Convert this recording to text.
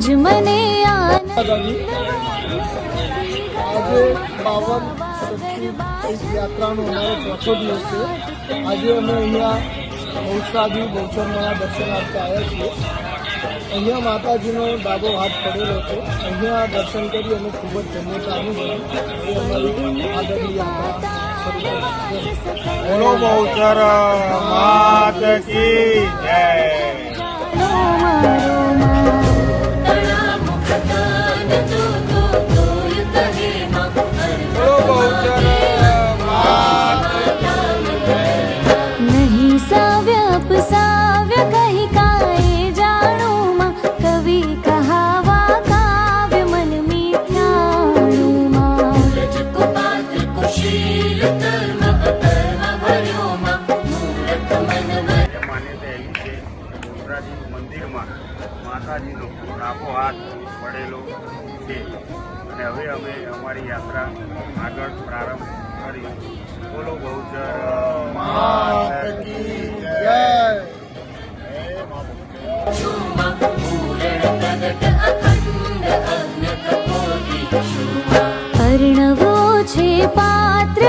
જ મને આજે 52 યાત્રાનો અમારો ચોથો દિવસ છે। આજે અમે અહીંયા બહુચરાજી બહુચરમાના દર્શનાર્થે આવ્યા છીએ। અહીંયા માતાજીનો ડાબો હાથ પડેલો છે। અહીંયા દર્શન કરી અને ખૂબ જ ધન્યતા અનુભવી એ અમારી આગળની યાત્રા શરૂ કરી છે। બોલો બહુચર માત કી જય। नहीं साव्य अपसाव्य कही काए जाणू मां कवि कहावा काव्य मन मिथ्याणू मां कुशील कर्म अकर्म भर्यो मां मूर्ख मन માન્યતા એવી છે કે બહુચરાજી મંદિરમાં માતાજીનો ડાબો હાથ પડેલો છે અને હવે અમે અમારી યાત્રા આગળ પ્રારંભ કરી। બોલો બહુચર માત કી જય। अर्णवो छे पात्र